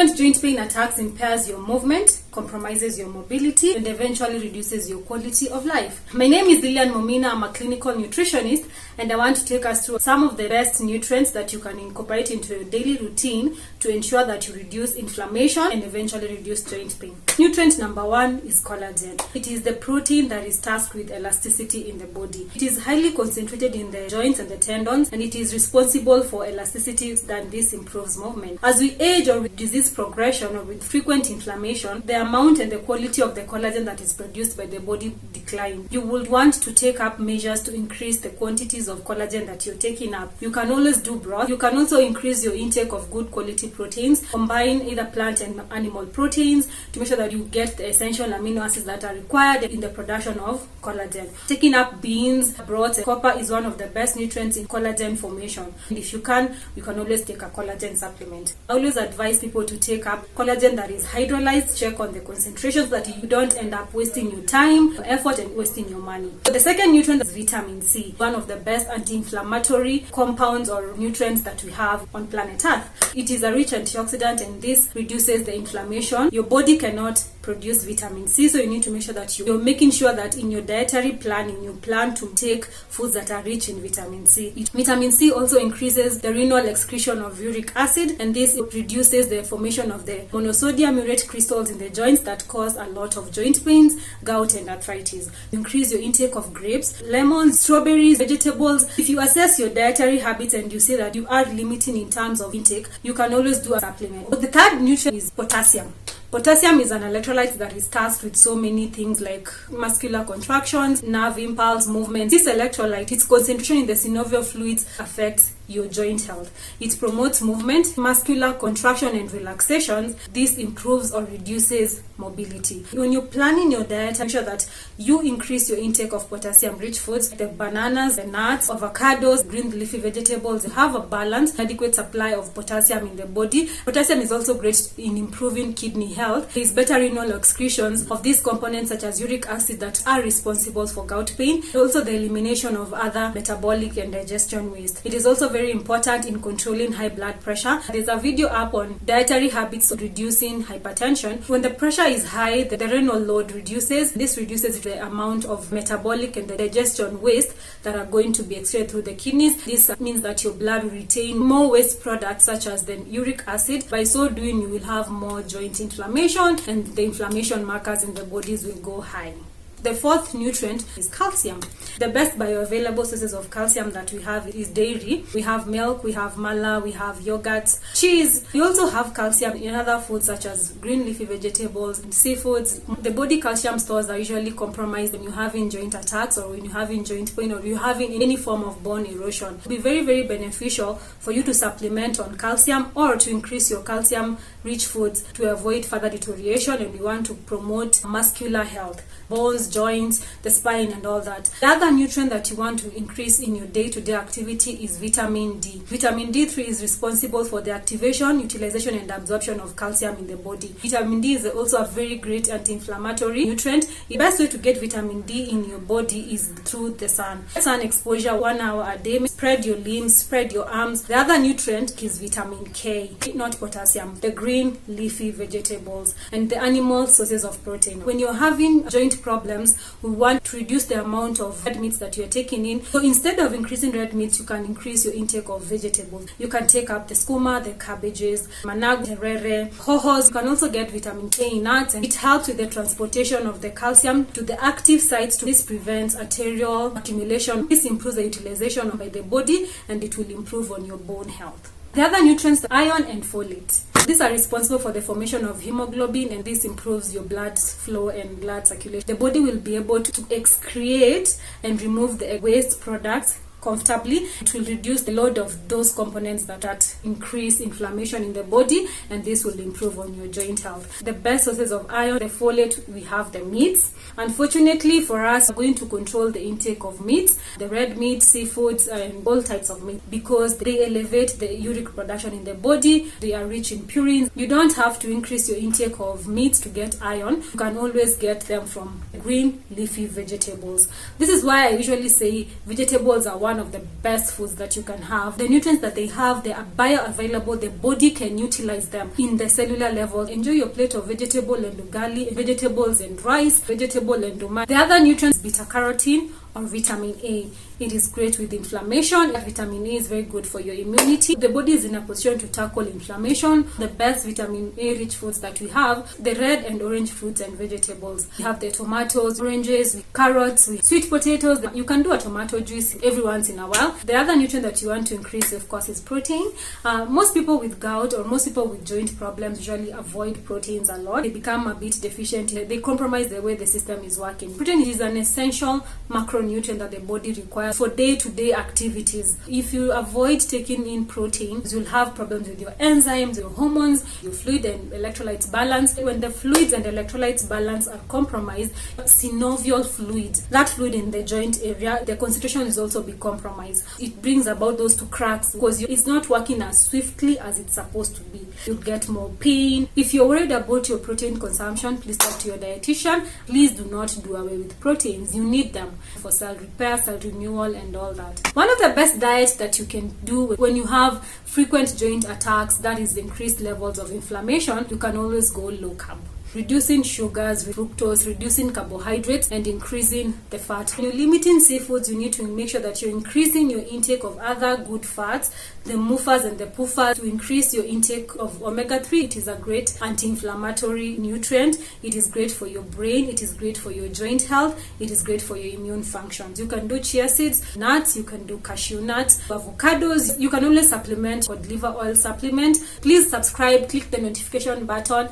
Frequent joint pain attacks impairs your movement, compromises your mobility, and eventually reduces your quality of life. My name is Lilian Momina. I'm a clinical nutritionist, and I want to take us through some of the best nutrients that you can incorporate into your daily routine to ensure that you reduce inflammation and eventually reduce joint pain. Nutrient number 1 is collagen. It is the protein that is tasked with elasticity in the body. It is highly concentrated in the joints and the tendons, and it is responsible for elasticity, and this improves movement. As we age or with disease progression or with frequent inflammation, the amount and the quality of the collagen that is produced by the body decline. You would want to take up measures to increase the quantities of collagen that you're taking up. You can always do broth. You can also increase your intake of good quality proteins. Combine either plant and animal proteins to make sure that you get the essential amino acids that are required in the production of collagen. Taking up beans, broth, copper is one of the best nutrients in collagen formation. And if you can always take a collagen supplement. I always advise people to take up collagen that is hydrolyzed. Check on the concentrations so that you don't end up wasting your time, your effort, and wasting your money. So the second nutrient is vitamin C, one of the best anti-inflammatory compounds or nutrients that we have on planet Earth. It is a rich antioxidant, and this reduces the inflammation. Your body cannot produce vitamin C, so you need to make sure that you're making sure that in your dietary planning you plan to take foods that are rich in vitamin C. Vitamin C also increases the renal excretion of uric acid, and this reduces the formation of the monosodium urate crystals in the joints that cause a lot of joint pains, gout, and arthritis. Increase your intake of grapes, lemons, strawberries, vegetables. If you assess your dietary habits and you see that you are limiting in terms of intake, you can always do a supplement. But the third nutrient is potassium. Potassium is an electrolyte that is tasked with so many things like muscular contractions, nerve impulse, movement. This electrolyte, its concentration in the synovial fluids affects your joint health. It promotes movement, muscular contraction, and relaxation. This improves or reduces mobility. When you're planning your diet, make sure that you increase your intake of potassium-rich foods, the bananas, the nuts, avocados, green leafy vegetables. Have a balanced, adequate supply of potassium in the body. Potassium is also great in improving kidney health. There is better renal excretions of these components such as uric acid that are responsible for gout pain, and also the elimination of other metabolic and digestion waste. It is also very important in controlling high blood pressure. There's a video up on dietary habits of reducing hypertension. When the pressure is high, the renal load reduces. This reduces the amount of metabolic and the digestion waste that are going to be excreted through the kidneys. This means that your blood will retain more waste products such as the uric acid. By so doing, you will have more joint inflammation, and the inflammation markers in the bodies will go high. The fourth nutrient is calcium. The best bioavailable sources of calcium that we have is dairy. We have milk, we have mala, we have yogurts, cheese. We also have calcium in other foods such as green leafy vegetables and seafoods. The body calcium stores are usually compromised when you're having joint attacks or when you're having joint pain or you're having any form of bone erosion. It will be very, very beneficial for you to supplement on calcium or to increase your calcium-rich foods to avoid further deterioration, and you want to promote muscular health, bones, joints, the spine, and all that. The other nutrient that you want to increase in your day-to-day activity is vitamin D. Vitamin D3 is responsible for the activation, utilization, and absorption of calcium in the body. Vitamin D is also a very great anti-inflammatory nutrient. The best way to get vitamin D in your body is through the sun. Sun exposure 1 hour a day. Spread your limbs, spread your arms. The other nutrient is vitamin K, not potassium. The green leafy vegetables and the animal sources of protein. When you're having joint problems, we want to reduce the amount of red meats that you're taking in. So instead of increasing red meats, you can increase your intake of vegetables. You can take up the skuma, the cabbages, managu, terere, hohos. You can also get vitamin K in nuts, and it helps with the transportation of the calcium to the active sites. This prevents arterial accumulation. This improves the utilization by the body, and it will improve on your bone health. The other nutrients are iron and folate. These are responsible for the formation of hemoglobin, and this improves your blood flow and blood circulation. The body will be able to excrete and remove the waste products comfortably. It will reduce the load of those components that increase inflammation in the body, and this will improve on your joint health. The best sources of iron, the folate, we have the meats. Unfortunately for us, we're going to control the intake of meats, the red meat, seafoods, and all types of meat, because they elevate the uric production in the body. They are rich in purines. You don't have to increase your intake of meats to get iron. You can always get them from green leafy vegetables. This is why I usually say vegetables are one one of the best foods that you can have. The nutrients that they have, they are bioavailable. The body can utilize them in the cellular level. Enjoy your plate of vegetable and ugali, vegetables and rice, vegetable and umami. The other nutrients, beta carotene or vitamin A. It is great with inflammation. Vitamin A is very good for your immunity. The body is in a position to tackle inflammation. The best vitamin A rich foods that we have, the red and orange fruits and vegetables. We have the tomatoes, oranges, carrots, sweet potatoes. You can do a tomato juice every once in a while. The other nutrient that you want to increase, of course, is protein. Most people with gout or most people with joint problems usually avoid proteins a lot. They become a bit deficient. They compromise the way the system is working. Protein is an essential macronutrient that the body requires for day-to-day activities. If you avoid taking in protein, you'll have problems with your enzymes, your hormones, your fluid and electrolytes balance. When the fluids and electrolytes balance are compromised, synovial fluid, that fluid in the joint area, the concentration is also be compromised. It brings about those two cracks because it's not working as swiftly as it's supposed to be. You get more pain. If you're worried about your protein consumption, please talk to your dietitian. Please do not do away with proteins. You need them for cell repair, cell renewal, and all that. One of the best diets that you can do when you have frequent joint attacks, that is increased levels of inflammation, you can always go low carb. Reducing sugars, fructose, reducing carbohydrates, and increasing the fat. When you're limiting seafoods, you need to make sure that you're increasing your intake of other good fats, the MUFAs and the PUFAs, to increase your intake of omega-3. It is a great anti-inflammatory nutrient. It is great for your brain. It is great for your joint health. It is great for your immune functions. You can do chia seeds, nuts, you can do cashew nuts, avocados. You can only supplement or liver oil supplement. Please subscribe, click the notification button.